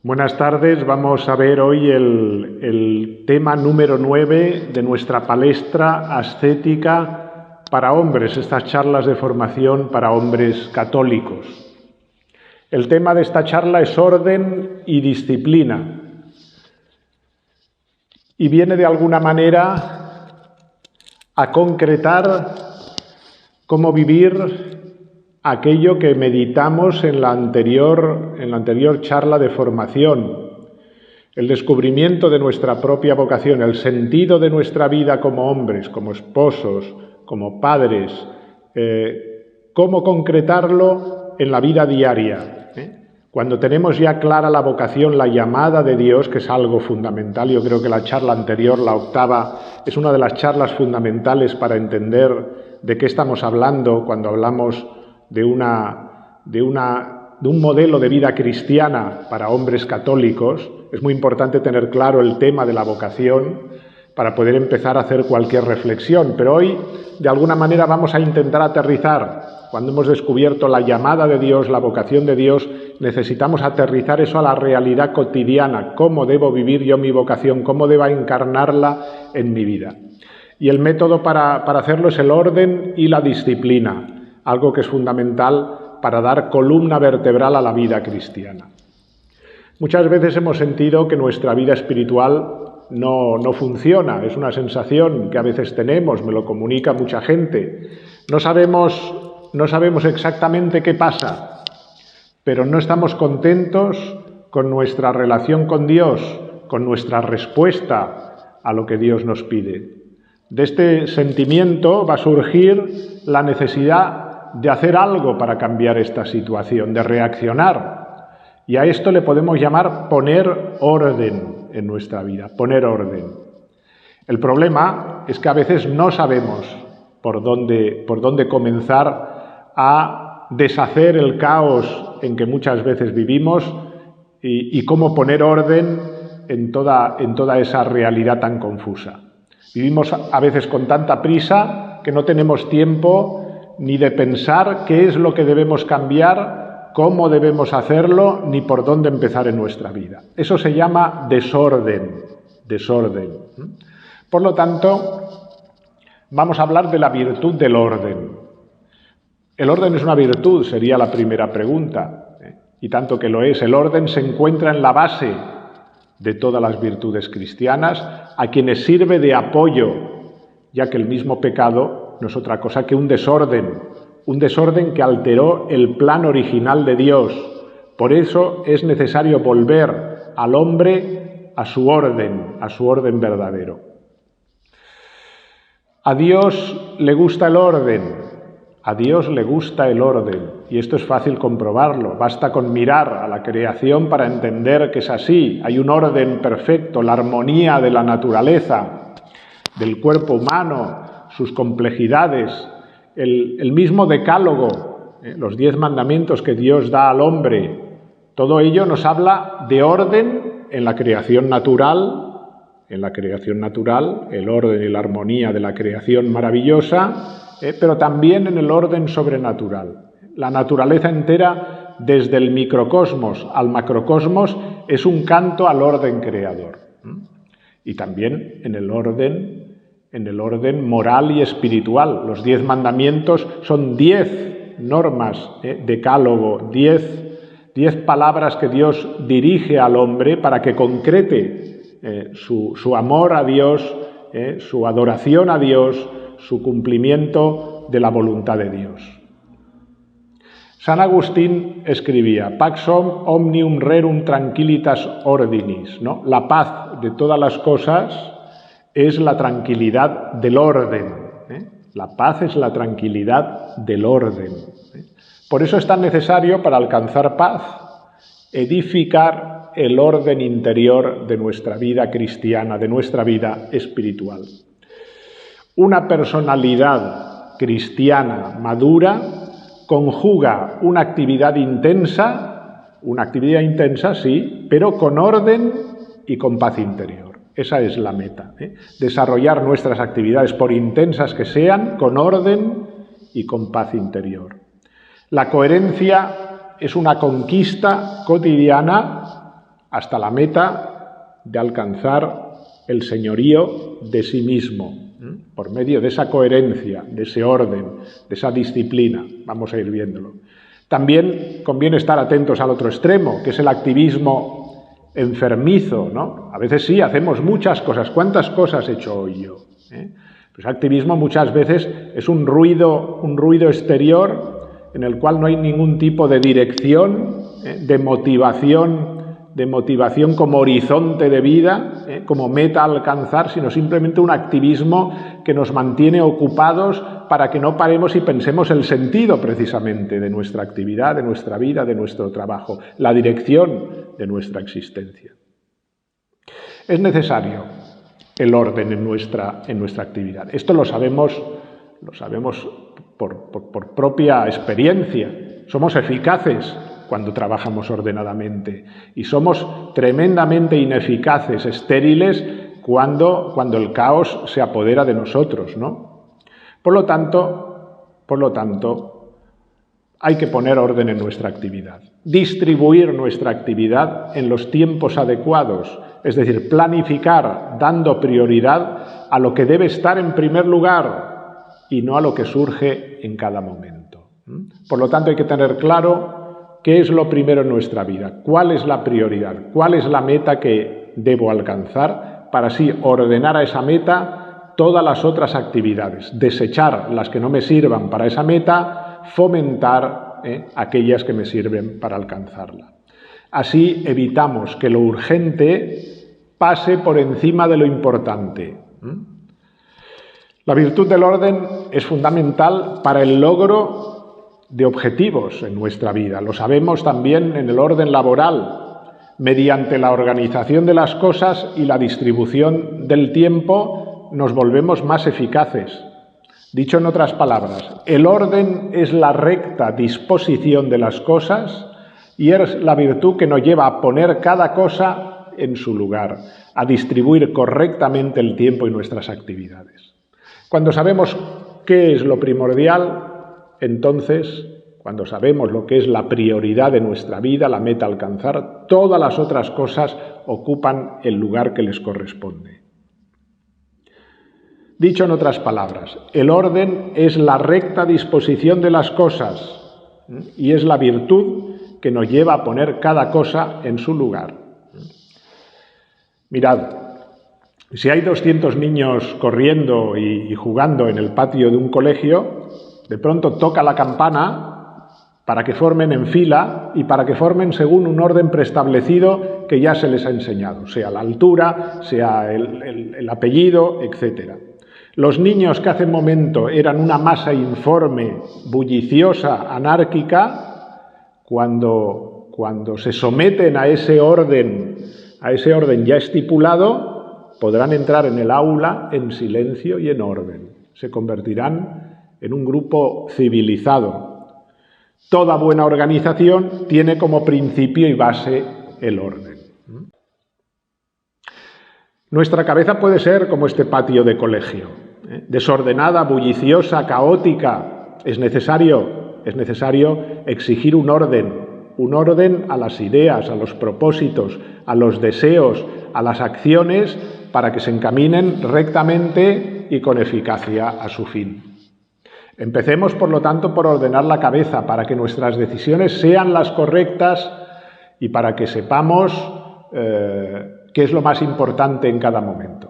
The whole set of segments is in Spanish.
Buenas tardes, vamos a ver hoy el tema número 9 de nuestra palestra ascética para hombres, estas charlas de formación para hombres católicos. El tema de esta charla es orden y disciplina y viene de alguna manera a concretar cómo vivir aquello que meditamos en la anterior charla de formación, el descubrimiento de nuestra propia vocación, el sentido de nuestra vida como hombres, como esposos, como padres, cómo concretarlo en la vida diaria. Cuando tenemos ya clara la vocación, la llamada de Dios, que es algo fundamental, yo creo que la charla anterior, la octava, es una de las charlas fundamentales para entender de qué estamos hablando cuando hablamos de un modelo de vida cristiana para hombres católicos. Es muy importante tener claro el tema de la vocación para poder empezar a hacer cualquier reflexión. Pero hoy, de alguna manera, vamos a intentar aterrizar. Cuando hemos descubierto la llamada de Dios, la vocación de Dios, necesitamos aterrizar eso a la realidad cotidiana. ¿Cómo debo vivir yo mi vocación? ¿Cómo debo encarnarla en mi vida? Y el método para hacerlo es el orden y la disciplina. Algo que es fundamental para dar columna vertebral a la vida cristiana. Muchas veces hemos sentido que nuestra vida espiritual no funciona, es una sensación que a veces tenemos, me lo comunica mucha gente. No sabemos exactamente qué pasa, pero no estamos contentos con nuestra relación con Dios, con nuestra respuesta a lo que Dios nos pide. De este sentimiento va a surgir la necesidad de hacer algo para cambiar esta situación, de reaccionar. Y a esto le podemos llamar poner orden en nuestra vida, poner orden. El problema es que a veces no sabemos por dónde comenzar a deshacer el caos en que muchas veces vivimos y cómo poner orden en toda esa realidad tan confusa. Vivimos a veces con tanta prisa que no tenemos tiempo ni de pensar qué es lo que debemos cambiar, cómo debemos hacerlo, ni por dónde empezar en nuestra vida. Eso se llama desorden. Por lo tanto, vamos a hablar de la virtud del orden. ¿El orden es una virtud? Sería la primera pregunta. Y tanto que lo es. El orden se encuentra en la base de todas las virtudes cristianas, a quienes sirve de apoyo, ya que el mismo pecado no es otra cosa que un desorden que alteró el plan original de Dios. Por eso es necesario volver al hombre a su orden verdadero. A Dios le gusta el orden, y esto es fácil comprobarlo. Basta con mirar a la creación para entender que es así. Hay un orden perfecto, la armonía de la naturaleza, del cuerpo humano, sus complejidades, el mismo decálogo, los 10 mandamientos que Dios da al hombre. Todo ello nos habla de orden en la creación natural, el orden y la armonía de la creación maravillosa, pero también en el orden sobrenatural. La naturaleza entera, desde el microcosmos al macrocosmos, es un canto al orden creador. Y también en el orden moral y espiritual. Los 10 mandamientos son 10 normas, decálogo, 10 palabras que Dios dirige al hombre para que concrete su amor a Dios, su adoración a Dios, su cumplimiento de la voluntad de Dios. San Agustín escribía: Pax omnium rerum tranquillitas ordinis, ¿no? La paz de todas las cosas es la tranquilidad del orden. La paz es la tranquilidad del orden. Por eso es tan necesario, para alcanzar paz, edificar el orden interior de nuestra vida cristiana, de nuestra vida espiritual. Una personalidad cristiana madura conjuga una actividad intensa, sí, pero con orden y con paz interior. Esa es la meta, desarrollar nuestras actividades, por intensas que sean, con orden y con paz interior. La coherencia es una conquista cotidiana hasta la meta de alcanzar el señorío de sí mismo, por medio de esa coherencia, de ese orden, de esa disciplina. Vamos a ir viéndolo. También conviene estar atentos al otro extremo, que es el activismo enfermizo, ¿no? A veces sí, hacemos muchas cosas. ¿Cuántas cosas he hecho hoy yo? Pues activismo muchas veces es un ruido exterior en el cual no hay ningún tipo de dirección, de motivación como horizonte de vida, como meta a alcanzar, sino simplemente un activismo que nos mantiene ocupados para que no paremos y pensemos el sentido precisamente de nuestra actividad, de nuestra vida, de nuestro trabajo, la dirección de nuestra existencia. Es necesario el orden en nuestra actividad. Esto lo sabemos por propia experiencia. Somos eficaces cuando trabajamos ordenadamente y somos tremendamente ineficaces, estériles, cuando el caos se apodera de nosotros, ¿no? Por lo tanto, hay que poner orden en nuestra actividad, distribuir nuestra actividad en los tiempos adecuados, es decir, planificar dando prioridad a lo que debe estar en primer lugar y no a lo que surge en cada momento. Por lo tanto, hay que tener claro qué es lo primero en nuestra vida, cuál es la prioridad, cuál es la meta que debo alcanzar para así ordenar a esa meta todas las otras actividades, desechar las que no me sirvan para esa meta, fomentar aquellas que me sirven para alcanzarla. Así evitamos que lo urgente pase por encima de lo importante. La virtud del orden es fundamental para el logro de objetivos en nuestra vida. Lo sabemos también en el orden laboral. Mediante la organización de las cosas y la distribución del tiempo nos volvemos más eficaces. Dicho en otras palabras, el orden es la recta disposición de las cosas y es la virtud que nos lleva a poner cada cosa en su lugar, a distribuir correctamente el tiempo y nuestras actividades. Cuando sabemos qué es lo primordial, entonces, cuando sabemos lo que es la prioridad de nuestra vida, la meta a alcanzar, todas las otras cosas ocupan el lugar que les corresponde. Dicho en otras palabras, el orden es la recta disposición de las cosas y es la virtud que nos lleva a poner cada cosa en su lugar. Mirad, si hay 200 niños corriendo y jugando en el patio de un colegio, de pronto toca la campana para que formen en fila y para que formen según un orden preestablecido que ya se les ha enseñado, sea la altura, sea el apellido, etc. Los niños que hace un momento eran una masa informe, bulliciosa, anárquica, cuando se someten a ese orden ya estipulado, podrán entrar en el aula en silencio y en orden. Se convertirán en un grupo civilizado. Toda buena organización tiene como principio y base el orden. Nuestra cabeza puede ser como este patio de colegio, desordenada, bulliciosa, caótica. Es necesario exigir un orden a las ideas, a los propósitos, a los deseos, a las acciones, para que se encaminen rectamente y con eficacia a su fin. Empecemos, por lo tanto, por ordenar la cabeza, para que nuestras decisiones sean las correctas y para que sepamos qué es lo más importante en cada momento.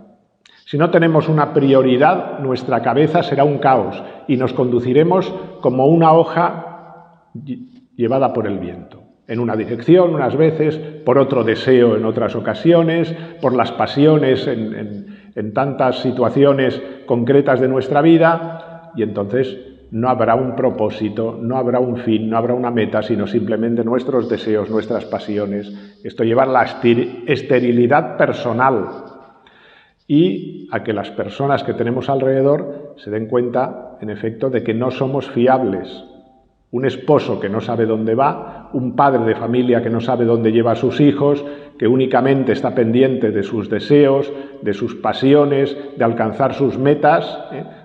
Si no tenemos una prioridad, nuestra cabeza será un caos y nos conduciremos como una hoja llevada por el viento. En una dirección unas veces, por otro deseo en otras ocasiones, por las pasiones en tantas situaciones concretas de nuestra vida, y entonces no habrá un propósito, no habrá un fin, no habrá una meta, sino simplemente nuestros deseos, nuestras pasiones. Esto lleva a la esterilidad personal y a que las personas que tenemos alrededor se den cuenta, en efecto, de que no somos fiables. Un esposo que no sabe dónde va, un padre de familia que no sabe dónde lleva a sus hijos, que únicamente está pendiente de sus deseos, de sus pasiones, de alcanzar sus metas,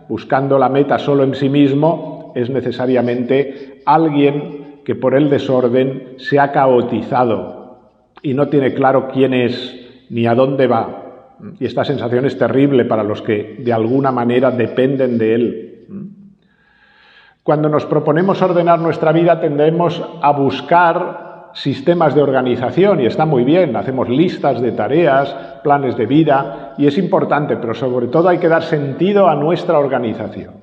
buscando la meta solo en sí mismo, es necesariamente alguien que por el desorden se ha caotizado y no tiene claro quién es ni a dónde va. Y esta sensación es terrible para los que de alguna manera dependen de él. Cuando nos proponemos ordenar nuestra vida tendemos a buscar sistemas de organización y está muy bien, hacemos listas de tareas, planes de vida y es importante, pero sobre todo hay que dar sentido a nuestra organización.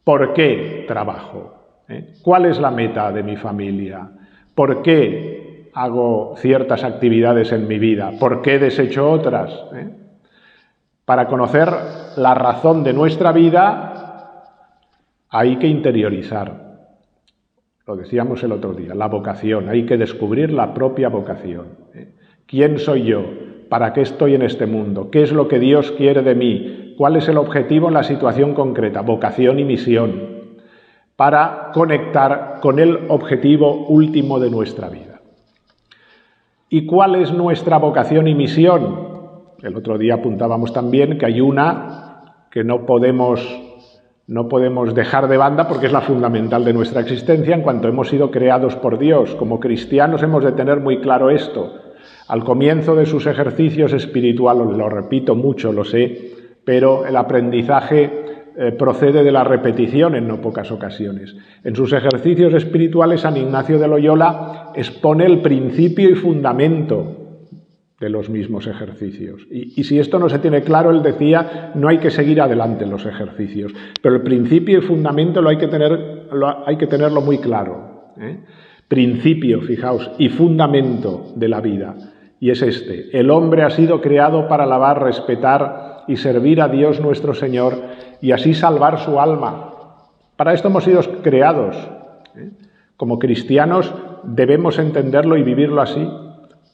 ¿Por qué trabajo? ¿Cuál es la meta de mi familia? ¿Por qué hago ciertas actividades en mi vida? ¿Por qué desecho otras? Para conocer la razón de nuestra vida hay que interiorizar. Lo decíamos el otro día, la vocación. Hay que descubrir la propia vocación. ¿Quién soy yo? ¿Para qué estoy en este mundo? ¿Qué es lo que Dios quiere de mí? ¿Cuál es el objetivo en la situación concreta? Vocación y misión. Para conectar con el objetivo último de nuestra vida. ¿Y cuál es nuestra vocación y misión? El otro día apuntábamos también que hay una que no podemos dejar de banda porque es la fundamental de nuestra existencia en cuanto hemos sido creados por Dios. Como cristianos hemos de tener muy claro esto. Al comienzo de sus ejercicios espirituales, lo repito mucho, lo sé, pero el aprendizaje procede de la repetición en no pocas ocasiones. En sus ejercicios espirituales, San Ignacio de Loyola expone el principio y fundamento de los mismos ejercicios. Y si esto no se tiene claro, él decía, no hay que seguir adelante en los ejercicios. Pero el principio y fundamento hay que tenerlo muy claro. Principio, fijaos, y fundamento de la vida. Y es este: el hombre ha sido creado para alabar, respetar y servir a Dios nuestro Señor y así salvar su alma. Para esto hemos sido creados. Como cristianos debemos entenderlo y vivirlo así.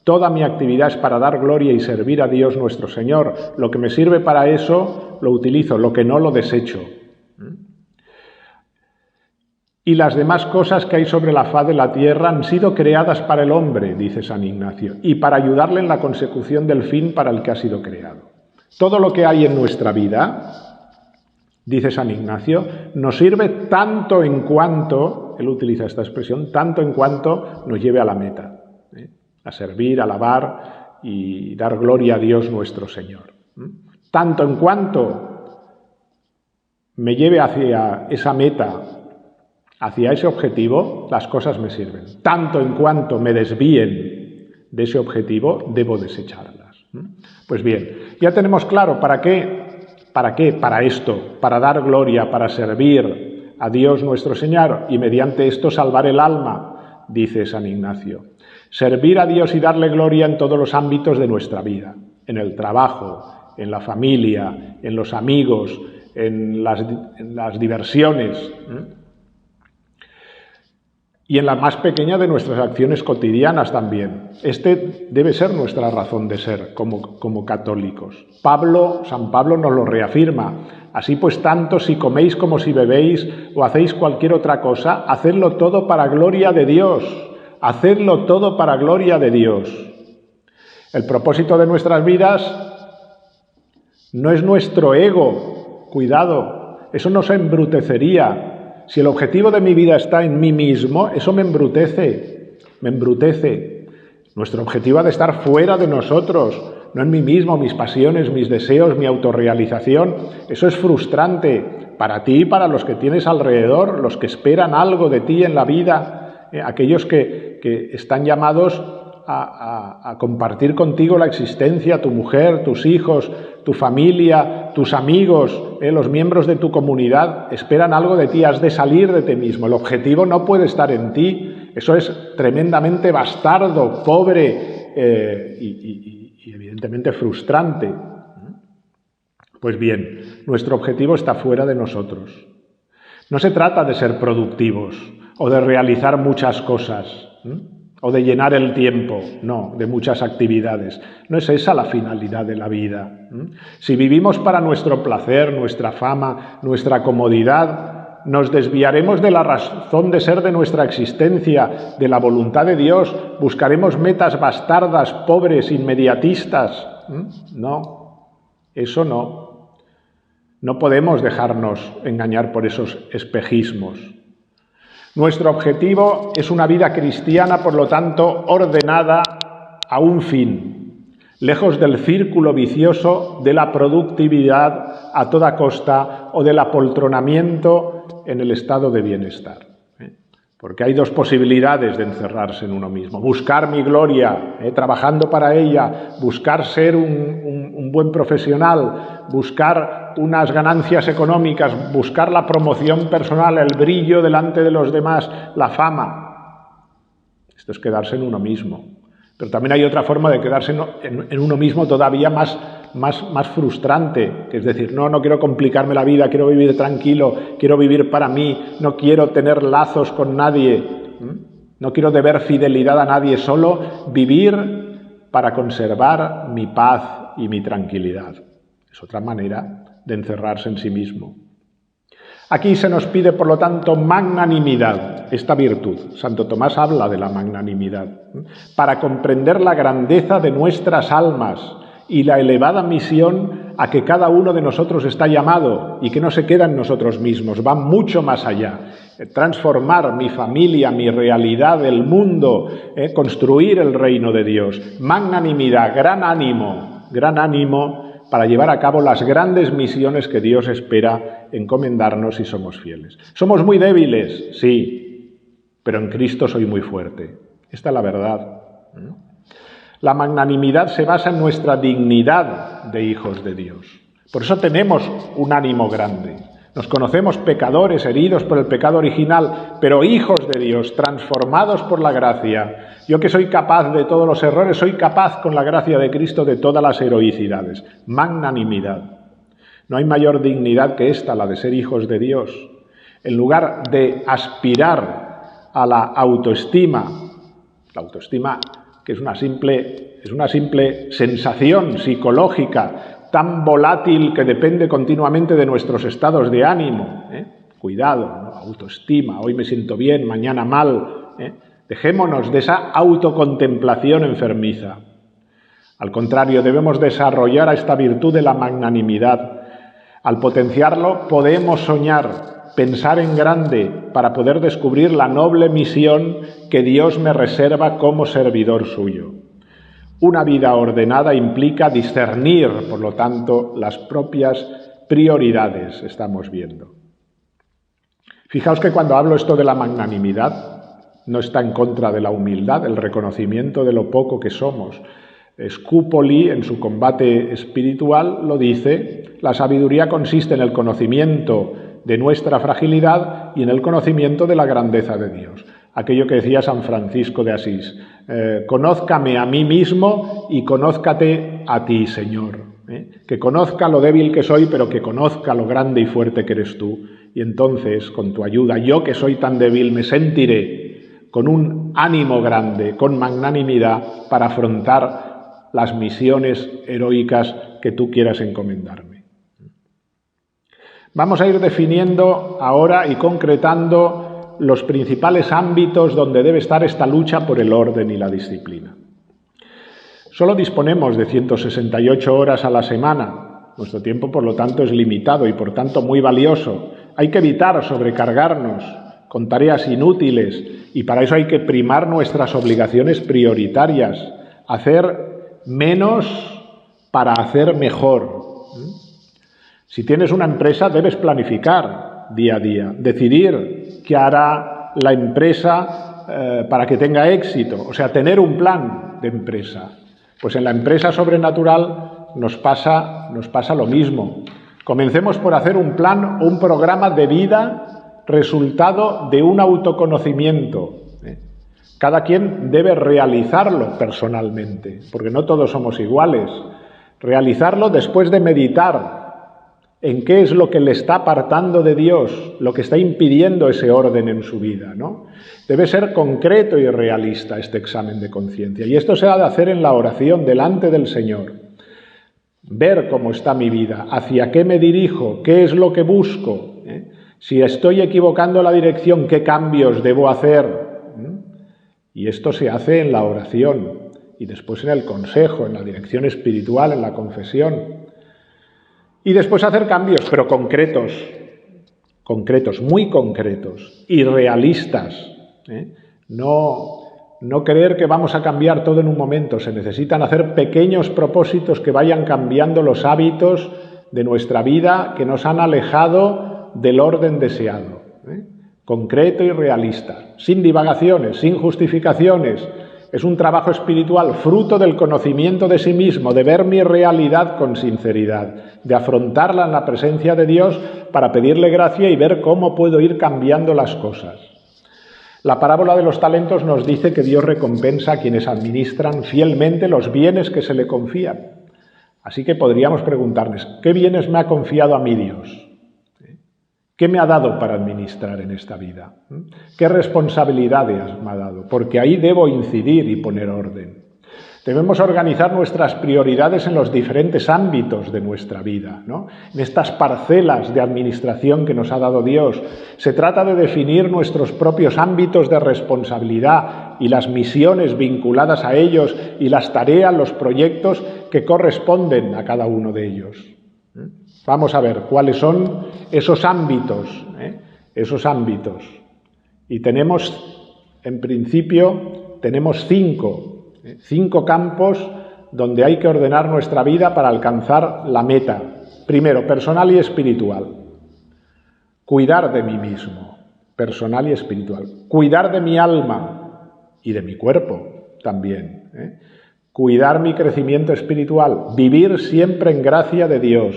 Toda mi actividad es para dar gloria y servir a Dios nuestro Señor. Lo que me sirve para eso lo utilizo, lo que no lo desecho. Y las demás cosas que hay sobre la faz de la tierra han sido creadas para el hombre, dice San Ignacio, y para ayudarle en la consecución del fin para el que ha sido creado. Todo lo que hay en nuestra vida, dice San Ignacio, nos sirve tanto en cuanto, él utiliza esta expresión, tanto en cuanto nos lleve a la meta. A servir, a alabar y dar gloria a Dios nuestro Señor. Tanto en cuanto me lleve hacia esa meta, hacia ese objetivo, las cosas me sirven. Tanto en cuanto me desvíen de ese objetivo, debo desecharlas. Pues bien, ya tenemos claro para qué, para esto, para dar gloria, para servir a Dios nuestro Señor y mediante esto salvar el alma, dice San Ignacio. Servir a Dios y darle gloria en todos los ámbitos de nuestra vida, en el trabajo, en la familia, en los amigos, en las diversiones y en la más pequeña de nuestras acciones cotidianas también. Este debe ser nuestra razón de ser como católicos. San Pablo nos lo reafirma. Así pues, tanto si coméis como si bebéis o hacéis cualquier otra cosa, hacedlo todo para gloria de Dios. Hacedlo todo para gloria de Dios. El propósito de nuestras vidas no es nuestro ego. Cuidado, eso nos embrutecería. Si el objetivo de mi vida está en mí mismo, eso me embrutece. Nuestro objetivo ha de estar fuera de nosotros, no en mí mismo, mis pasiones, mis deseos, mi autorrealización. Eso es frustrante para ti y para los que tienes alrededor, los que esperan algo de ti en la vida. Aquellos que están llamados a compartir contigo la existencia, tu mujer, tus hijos, tu familia, tus amigos, los miembros de tu comunidad, esperan algo de ti, has de salir de ti mismo. El objetivo no puede estar en ti, eso es tremendamente bastardo, pobre y evidentemente frustrante. Pues bien, nuestro objetivo está fuera de nosotros. No se trata de ser productivos o de realizar muchas cosas, o de llenar el tiempo, no, de muchas actividades. No es esa la finalidad de la vida. Si vivimos para nuestro placer, nuestra fama, nuestra comodidad, nos desviaremos de la razón de ser de nuestra existencia, de la voluntad de Dios, buscaremos metas bastardas, pobres, inmediatistas. No, eso no. No podemos dejarnos engañar por esos espejismos. Nuestro objetivo es una vida cristiana, por lo tanto, ordenada a un fin, lejos del círculo vicioso de la productividad a toda costa o del apoltronamiento en el estado de bienestar. Porque hay dos posibilidades de encerrarse en uno mismo. Buscar mi gloria, trabajando para ella, buscar ser un buen profesional, buscar unas ganancias económicas, buscar la promoción personal, el brillo delante de los demás, la fama. Esto es quedarse en uno mismo. Pero también hay otra forma de quedarse en uno mismo todavía más frustrante, que es decir, no quiero complicarme la vida, quiero vivir tranquilo, quiero vivir para mí, no quiero tener lazos con nadie, no quiero deber fidelidad a nadie, solo vivir para conservar mi paz y mi tranquilidad. Es otra manera de encerrarse en sí mismo. Aquí se nos pide, por lo tanto, magnanimidad, esta virtud. Santo Tomás habla de la magnanimidad, para comprender la grandeza de nuestras almas y la elevada misión a que cada uno de nosotros está llamado y que no se queda en nosotros mismos, va mucho más allá. Transformar mi familia, mi realidad, el mundo, construir el reino de Dios. Magnanimidad, gran ánimo para llevar a cabo las grandes misiones que Dios espera encomendarnos si somos fieles. Somos muy débiles, sí, pero en Cristo soy muy fuerte. Esta es la verdad. La magnanimidad se basa en nuestra dignidad de hijos de Dios. Por eso tenemos un ánimo grande. Nos conocemos pecadores, heridos por el pecado original, pero hijos de Dios, transformados por la gracia. Yo que soy capaz de todos los errores, soy capaz con la gracia de Cristo de todas las heroicidades. Magnanimidad. No hay mayor dignidad que esta, la de ser hijos de Dios. En lugar de aspirar a la autoestima que es una simple sensación psicológica tan volátil que depende continuamente de nuestros estados de ánimo. Cuidado, ¿no? Autoestima, hoy me siento bien, mañana mal. Dejémonos de esa autocontemplación enfermiza. Al contrario, debemos desarrollar esta virtud de la magnanimidad. Al potenciarlo, podemos soñar, pensar en grande, para poder descubrir la noble misión que Dios me reserva como servidor suyo. Una vida ordenada implica discernir, por lo tanto, las propias prioridades, estamos viendo. Fijaos que cuando hablo esto de la magnanimidad, no está en contra de la humildad, el reconocimiento de lo poco que somos. Scupoli, en su combate espiritual, lo dice: la sabiduría consiste en el conocimiento de nuestra fragilidad y en el conocimiento de la grandeza de Dios. Aquello que decía San Francisco de Asís: conózcame a mí mismo y conózcate a ti, Señor. Que conozca lo débil que soy, pero que conozca lo grande y fuerte que eres tú. Y entonces, con tu ayuda, yo que soy tan débil, me sentiré con un ánimo grande, con magnanimidad, para afrontar las misiones heroicas que tú quieras encomendarme. Vamos a ir definiendo ahora y concretando los principales ámbitos donde debe estar esta lucha por el orden y la disciplina. Solo disponemos de 168 horas a la semana. Nuestro tiempo, por lo tanto, es limitado y, por tanto, muy valioso. Hay que evitar sobrecargarnos con tareas inútiles y para eso hay que primar nuestras obligaciones prioritarias, hacer menos para hacer mejor. Si tienes una empresa, debes planificar día a día, decidir qué hará la empresa para que tenga éxito, o sea, tener un plan de empresa. Pues en la empresa sobrenatural nos pasa lo mismo. Comencemos por hacer un plan o un programa de vida resultado de un autoconocimiento. Cada quien debe realizarlo personalmente, porque no todos somos iguales. Realizarlo después de meditar en qué es lo que le está apartando de Dios, lo que está impidiendo ese orden en su vida, ¿no? Debe ser concreto y realista este examen de conciencia. Y esto se ha de hacer en la oración delante del Señor. Ver cómo está mi vida, hacia qué me dirijo, qué es lo que busco. Si estoy equivocando la dirección, ¿qué cambios debo hacer? Y esto se hace en la oración y después en el consejo, en la dirección espiritual, en la confesión. Y después hacer cambios, pero concretos, muy concretos y realistas. No No creer que vamos a cambiar todo en un momento. Se necesitan hacer pequeños propósitos que vayan cambiando los hábitos de nuestra vida que nos han alejado del orden deseado. Concreto y realista, sin divagaciones, sin justificaciones. Es un trabajo espiritual fruto del conocimiento de sí mismo, de ver mi realidad con sinceridad, de afrontarla en la presencia de Dios para pedirle gracia y ver cómo puedo ir cambiando las cosas. La parábola de los talentos nos dice que Dios recompensa a quienes administran fielmente los bienes que se le confían. Así que podríamos preguntarnos, ¿qué bienes me ha confiado a mí Dios? ¿Qué me ha dado para administrar en esta vida? ¿Qué responsabilidades me ha dado? Porque ahí debo incidir y poner orden. Debemos organizar nuestras prioridades en los diferentes ámbitos de nuestra vida, ¿no? En estas parcelas de administración que nos ha dado Dios. Se trata de definir nuestros propios ámbitos de responsabilidad y las misiones vinculadas a ellos y las tareas, los proyectos que corresponden a cada uno de ellos. Vamos a ver cuáles son esos ámbitos, Y tenemos, en principio, cinco campos donde hay que ordenar nuestra vida para alcanzar la meta. Primero, personal y espiritual. Cuidar de mí mismo, personal y espiritual. Cuidar de mi alma y de mi cuerpo también. Cuidar mi crecimiento espiritual. Vivir siempre en gracia de Dios.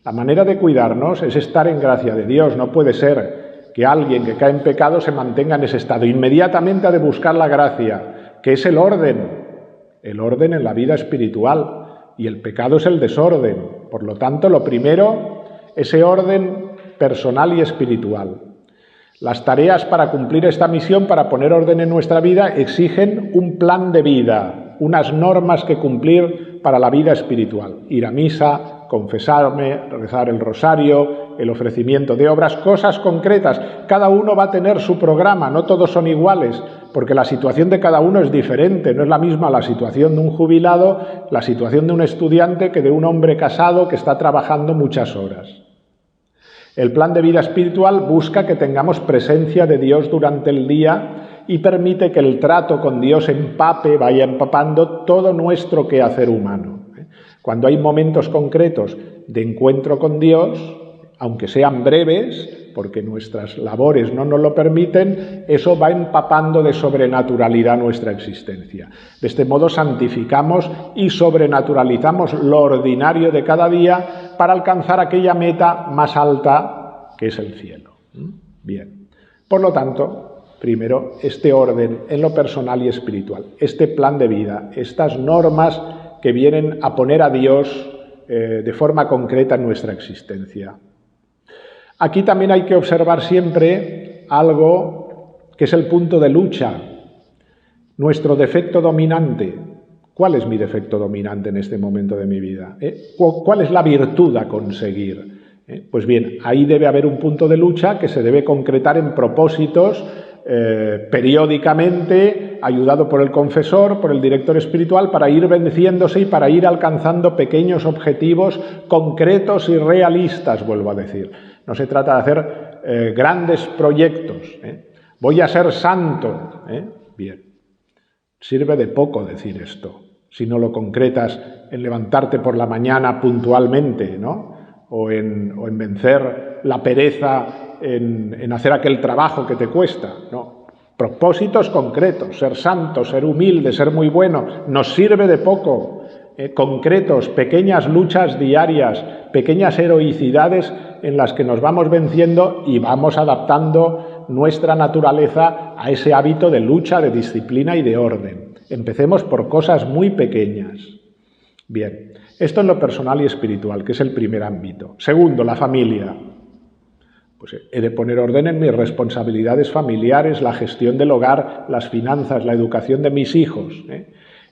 La manera de cuidarnos es estar en gracia de Dios. No puede ser que alguien que cae en pecado se mantenga en ese estado. Inmediatamente ha de buscar la gracia, que es el orden en la vida espiritual. Y el pecado es el desorden. Por lo tanto, lo primero, ese orden personal y espiritual. Las tareas para cumplir esta misión, para poner orden en nuestra vida, exigen un plan de vida, unas normas que cumplir para la vida espiritual. Ir a misa, confesarme, rezar el rosario, el ofrecimiento de obras, cosas concretas. Cada uno va a tener su programa, no todos son iguales, porque la situación de cada uno es diferente. No es la misma la situación de un jubilado, la situación de un estudiante que de un hombre casado que está trabajando muchas horas. El plan de vida espiritual busca que tengamos presencia de Dios durante el día y permite que el trato con Dios vaya empapando todo nuestro quehacer humano. Cuando hay momentos concretos de encuentro con Dios, aunque sean breves, porque nuestras labores no nos lo permiten, eso va empapando de sobrenaturalidad nuestra existencia. De este modo santificamos y sobrenaturalizamos lo ordinario de cada día para alcanzar aquella meta más alta que es el cielo. Bien. Por lo tanto, primero, este orden en lo personal y espiritual, este plan de vida, estas normas que vienen a poner a Dios de forma concreta en nuestra existencia. Aquí también hay que observar siempre algo que es el punto de lucha, nuestro defecto dominante. ¿Cuál es mi defecto dominante en este momento de mi vida? ¿Cuál es la virtud a conseguir? Pues bien, ahí debe haber un punto de lucha que se debe concretar en propósitos periódicamente, ayudado por el confesor, por el director espiritual, para ir venciéndose y para ir alcanzando pequeños objetivos concretos y realistas, vuelvo a decir. No se trata de hacer grandes proyectos. Voy a ser santo. Bien. Sirve de poco decir esto, si no lo concretas en levantarte por la mañana puntualmente, ¿no? O en vencer la pereza, en hacer aquel trabajo que te cuesta. No. Propósitos concretos, ser santo, ser humilde, ser muy bueno, nos sirve de poco. Concretos, pequeñas luchas diarias, pequeñas heroicidades en las que nos vamos venciendo y vamos adaptando nuestra naturaleza a ese hábito de lucha, de disciplina y de orden. Empecemos por cosas muy pequeñas. Bien, esto en lo personal y espiritual, que es el primer ámbito. Segundo, la familia. Pues he de poner orden en mis responsabilidades familiares, la gestión del hogar, las finanzas, la educación de mis hijos.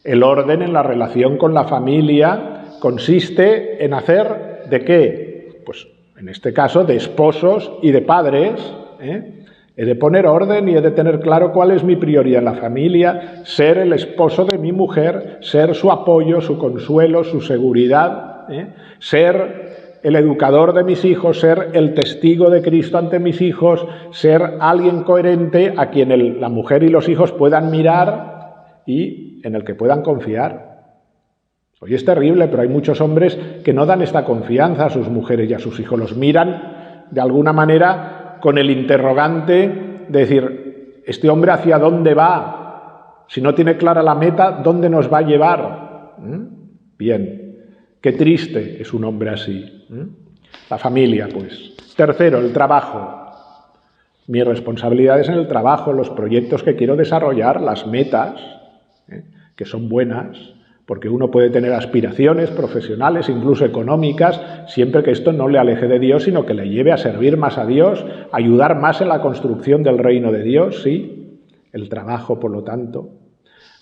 El orden en la relación con la familia consiste en hacer ¿de qué? Pues en este caso de esposos y de padres. He de poner orden y he de tener claro cuál es mi prioridad en la familia, ser el esposo de mi mujer, ser su apoyo, su consuelo, su seguridad, ser el educador de mis hijos, ser el testigo de Cristo ante mis hijos, ser alguien coherente a quien la mujer y los hijos puedan mirar y en el que puedan confiar. Hoy es terrible, pero hay muchos hombres que no dan esta confianza a sus mujeres y a sus hijos. Los miran de alguna manera con el interrogante de decir, ¿este hombre hacia dónde va? Si no tiene clara la meta, ¿dónde nos va a llevar? Bien, qué triste es un hombre así. La familia, pues. Tercero, el trabajo. Mi responsabilidad es en el trabajo, los proyectos que quiero desarrollar, las metas, que son buenas, porque uno puede tener aspiraciones profesionales, incluso económicas, siempre que esto no le aleje de Dios, sino que le lleve a servir más a Dios, ayudar más en la construcción del reino de Dios, sí, el trabajo, por lo tanto.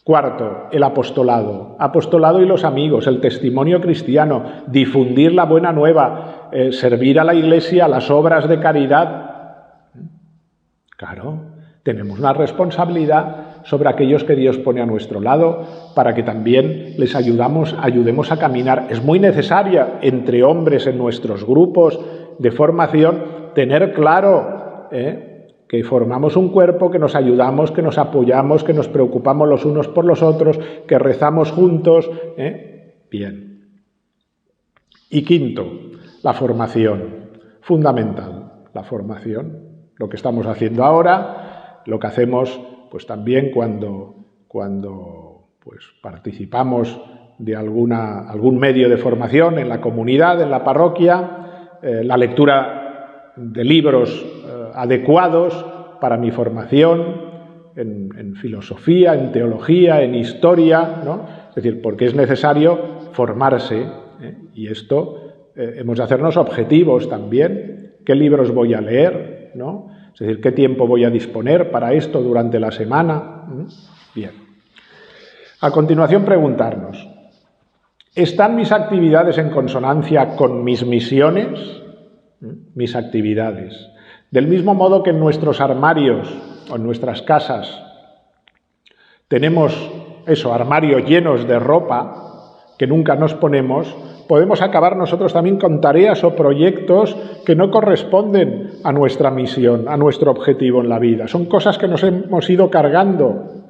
Cuarto, el apostolado. Apostolado y los amigos, el testimonio cristiano, difundir la buena nueva, servir a la Iglesia, las obras de caridad. Claro, tenemos una responsabilidad sobre aquellos que Dios pone a nuestro lado para que también les ayudemos a caminar. Es muy necesaria entre hombres en nuestros grupos de formación tener claro que formamos un cuerpo, que nos ayudamos, que nos apoyamos, que nos preocupamos los unos por los otros, que rezamos juntos. Bien. Y quinto, la formación. Fundamental, la formación. Lo que estamos haciendo ahora, lo que hacemos pues también cuando pues, participamos de algún medio de formación en la comunidad, en la parroquia, la lectura de libros adecuados para mi formación en filosofía, en teología, en historia, ¿no? Es decir, porque es necesario formarse, y esto hemos de hacernos objetivos también. ¿Qué libros voy a leer? ¿No? Es decir, ¿qué tiempo voy a disponer para esto durante la semana? Bien. A continuación, preguntarnos, ¿están mis actividades en consonancia con mis misiones? Mis actividades. Del mismo modo que en nuestros armarios o en nuestras casas tenemos armarios llenos de ropa que nunca nos ponemos, podemos acabar nosotros también con tareas o proyectos que no corresponden a nuestra misión, a nuestro objetivo en la vida. Son cosas que nos hemos ido cargando.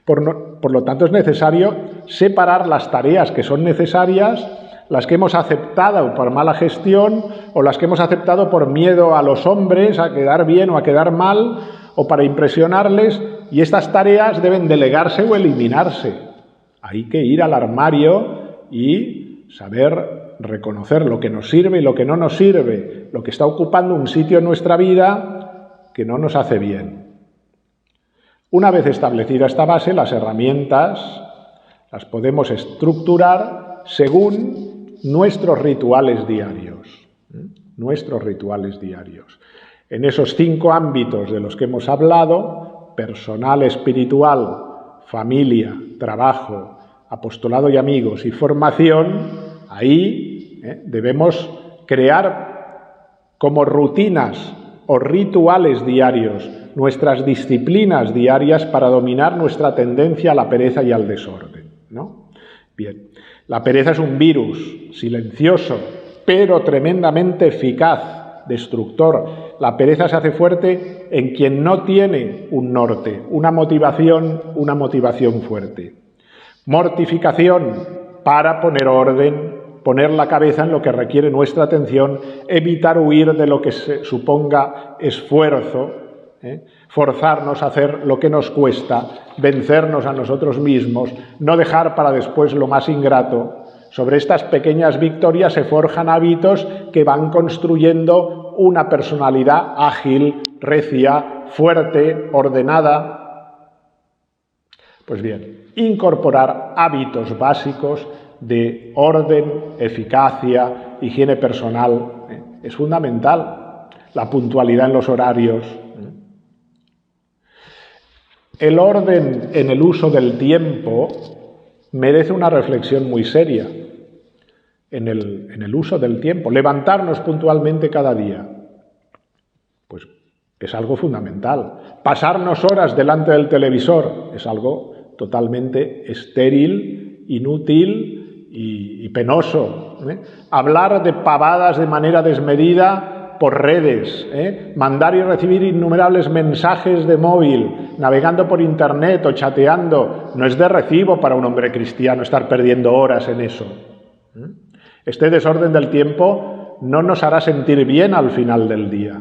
Por lo tanto, es necesario separar las tareas que son necesarias, las que hemos aceptado por mala gestión o las que hemos aceptado por miedo a los hombres, a quedar bien o a quedar mal, o para impresionarles, y estas tareas deben delegarse o eliminarse. Hay que ir al armario y saber reconocer lo que nos sirve y lo que no nos sirve, lo que está ocupando un sitio en nuestra vida que no nos hace bien. Una vez establecida esta base, las herramientas las podemos estructurar según nuestros rituales diarios. Nuestros rituales diarios. En esos 5 ámbitos de los que hemos hablado, personal, espiritual, familia, trabajo, apostolado y amigos y formación, ahí debemos crear como rutinas o rituales diarios nuestras disciplinas diarias para dominar nuestra tendencia a la pereza y al desorden, ¿no? Bien, la pereza es un virus silencioso, pero tremendamente eficaz, destructor. La pereza se hace fuerte en quien no tiene un norte, una motivación fuerte. Mortificación para poner orden, poner la cabeza en lo que requiere nuestra atención, evitar huir de lo que se suponga esfuerzo, forzarnos a hacer lo que nos cuesta, vencernos a nosotros mismos, no dejar para después lo más ingrato. Sobre estas pequeñas victorias se forjan hábitos que van construyendo una personalidad ágil, recia, fuerte, ordenada. Pues bien, incorporar hábitos básicos de orden, eficacia, higiene personal es fundamental. La puntualidad en los horarios. El orden en el uso del tiempo merece una reflexión muy seria. En el uso del tiempo, levantarnos puntualmente cada día, pues es algo fundamental. Pasarnos horas delante del televisor es algo totalmente estéril, inútil y penoso. Hablar de pavadas de manera desmedida por redes, mandar y recibir innumerables mensajes de móvil, navegando por internet o chateando, no es de recibo para un hombre cristiano estar perdiendo horas en eso. Este desorden del tiempo no nos hará sentir bien al final del día.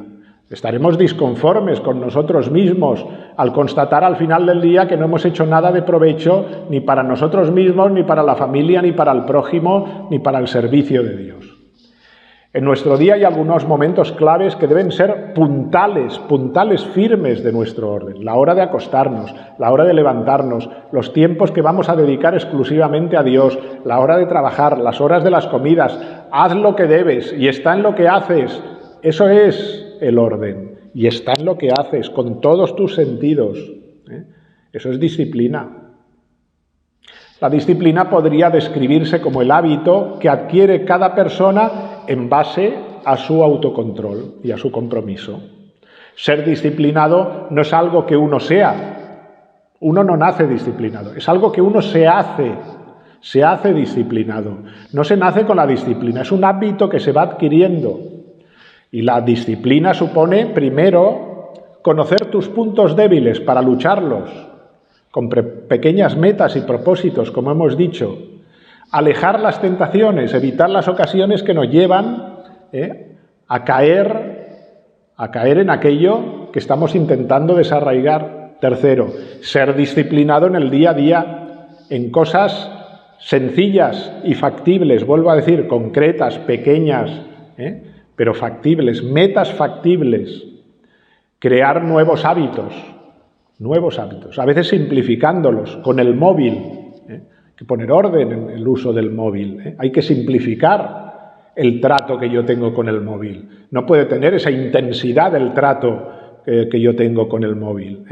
Estaremos disconformes con nosotros mismos al constatar al final del día que no hemos hecho nada de provecho ni para nosotros mismos, ni para la familia, ni para el prójimo, ni para el servicio de Dios. En nuestro día hay algunos momentos claves que deben ser puntales firmes de nuestro orden. La hora de acostarnos, la hora de levantarnos, los tiempos que vamos a dedicar exclusivamente a Dios, la hora de trabajar, las horas de las comidas. Haz lo que debes y está en lo que haces. Eso es el orden y está en lo que haces con todos tus sentidos. Eso es disciplina. La disciplina podría describirse como el hábito que adquiere cada persona en base a su autocontrol y a su compromiso. Ser disciplinado no es algo que uno sea. Uno no nace disciplinado. Es algo que uno se hace disciplinado. No se nace con la disciplina, es un hábito que se va adquiriendo. Y la disciplina supone, primero, conocer tus puntos débiles para lucharlos, con pequeñas metas y propósitos, como hemos dicho. Alejar las tentaciones, evitar las ocasiones que nos llevan a caer en aquello que estamos intentando desarraigar. Tercero, ser disciplinado en el día a día, en cosas sencillas y factibles, vuelvo a decir, concretas, pequeñas, pero factibles, metas factibles. Crear nuevos hábitos, a veces simplificándolos con el móvil. Hay que poner orden en el uso del móvil. Hay que simplificar el trato que yo tengo con el móvil. No puede tener esa intensidad del trato que yo tengo con el móvil.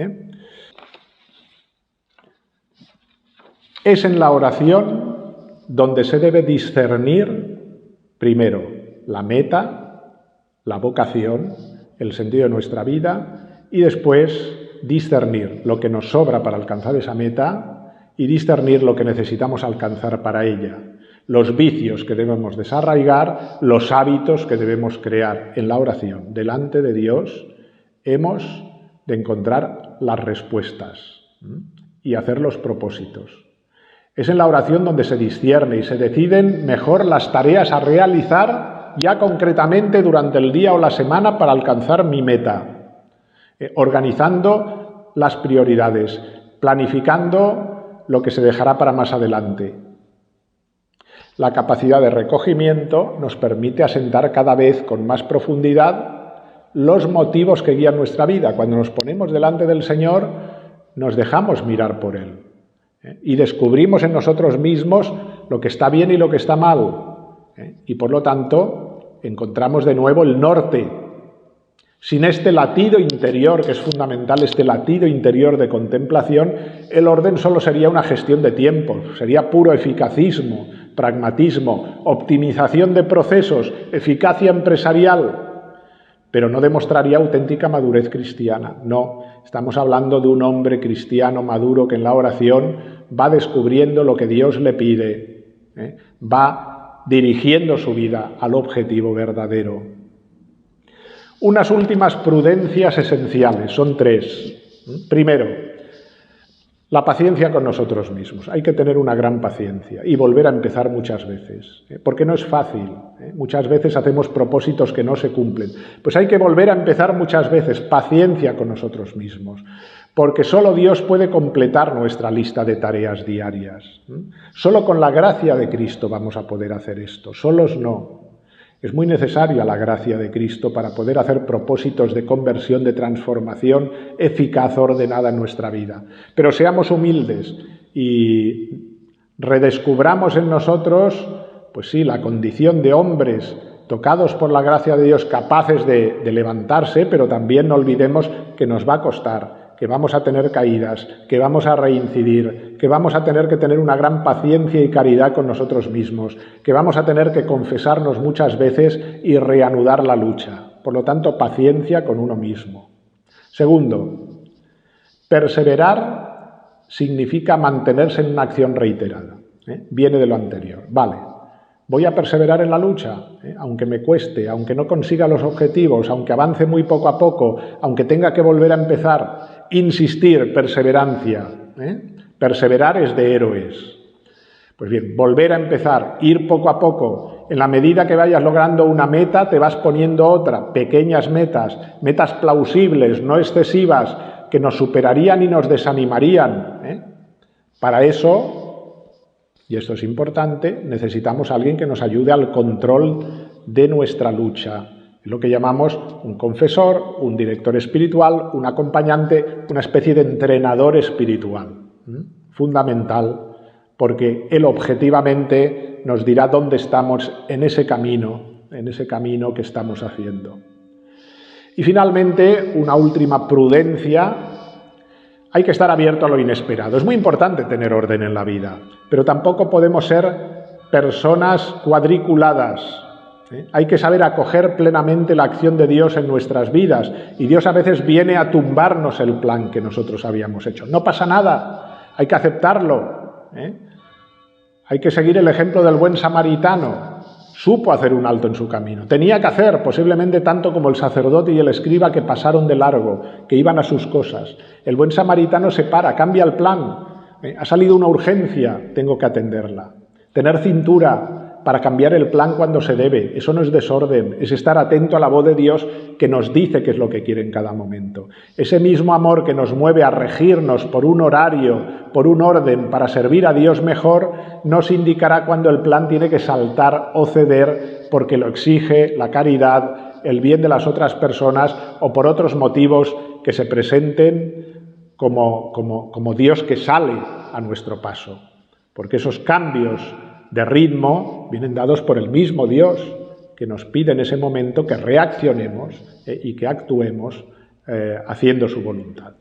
Es en la oración donde se debe discernir, primero, la meta, la vocación, el sentido de nuestra vida, y después discernir lo que nos sobra para alcanzar esa meta y discernir lo que necesitamos alcanzar para ella, los vicios que debemos desarraigar, los hábitos que debemos crear. En la oración, delante de Dios, hemos de encontrar las respuestas y hacer los propósitos. Es en la oración donde se discierne y se deciden mejor las tareas a realizar ya concretamente durante el día o la semana para alcanzar mi meta, organizando las prioridades, planificando lo que se dejará para más adelante. La capacidad de recogimiento nos permite asentar cada vez con más profundidad los motivos que guían nuestra vida. Cuando nos ponemos delante del Señor, nos dejamos mirar por Él y descubrimos en nosotros mismos lo que está bien y lo que está mal. Y por lo tanto, encontramos de nuevo el norte. Sin este latido interior, que es fundamental, este latido interior de contemplación, el orden solo sería una gestión de tiempo, sería puro eficacismo, pragmatismo, optimización de procesos, eficacia empresarial, pero no demostraría auténtica madurez cristiana. No, estamos hablando de un hombre cristiano maduro que en la oración va descubriendo lo que Dios le pide, va dirigiendo su vida al objetivo verdadero. Unas últimas prudencias esenciales, son 3. Primero, la paciencia con nosotros mismos. Hay que tener una gran paciencia y volver a empezar muchas veces, porque no es fácil. Muchas veces hacemos propósitos que no se cumplen. Pues hay que volver a empezar muchas veces, paciencia con nosotros mismos, porque solo Dios puede completar nuestra lista de tareas diarias. Solo con la gracia de Cristo vamos a poder hacer esto, solos no. Es muy necesaria la gracia de Cristo para poder hacer propósitos de conversión, de transformación eficaz, ordenada en nuestra vida. Pero seamos humildes y redescubramos en nosotros, pues sí, la condición de hombres tocados por la gracia de Dios, capaces de levantarse, pero también no olvidemos que nos va a costar, que vamos a tener caídas, que vamos a reincidir, que vamos a tener que tener una gran paciencia y caridad con nosotros mismos, que vamos a tener que confesarnos muchas veces y reanudar la lucha. Por lo tanto, paciencia con uno mismo. Segundo, perseverar significa mantenerse en una acción reiterada. Viene de lo anterior. Vale, voy a perseverar en la lucha, aunque me cueste, aunque no consiga los objetivos, aunque avance muy poco a poco, aunque tenga que volver a empezar. Insistir, perseverancia. Perseverar es de héroes. Pues bien, volver a empezar, ir poco a poco. En la medida que vayas logrando una meta, te vas poniendo otra. Pequeñas metas, metas plausibles, no excesivas, que nos superarían y nos desanimarían. Para eso, y esto es importante, necesitamos a alguien que nos ayude al control de nuestra lucha. Es lo que llamamos un confesor, un director espiritual, un acompañante, una especie de entrenador espiritual. Fundamental, porque él objetivamente nos dirá dónde estamos en ese camino que estamos haciendo. Y finalmente, una última prudencia: hay que estar abierto a lo inesperado. Es muy importante tener orden en la vida, pero tampoco podemos ser personas cuadriculadas. Hay que saber acoger plenamente la acción de Dios en nuestras vidas, y Dios a veces viene a tumbarnos el plan que nosotros habíamos hecho. No pasa nada, hay que aceptarlo. Hay que seguir el ejemplo del buen samaritano. Supo hacer un alto en su camino. Tenía que hacer, posiblemente tanto como el sacerdote y el escriba, que pasaron de largo, que iban a sus cosas. El buen samaritano se para, cambia el plan. Ha salido una urgencia, tengo que atenderla. Tener cintura para cambiar el plan cuando se debe. Eso no es desorden, es estar atento a la voz de Dios que nos dice qué es lo que quiere en cada momento. Ese mismo amor que nos mueve a regirnos por un horario, por un orden, para servir a Dios mejor, nos indicará cuando el plan tiene que saltar o ceder porque lo exige la caridad, el bien de las otras personas o por otros motivos que se presenten como Dios que sale a nuestro paso. Porque esos cambios de ritmo vienen dados por el mismo Dios, que nos pide en ese momento que reaccionemos y que actuemos haciendo su voluntad.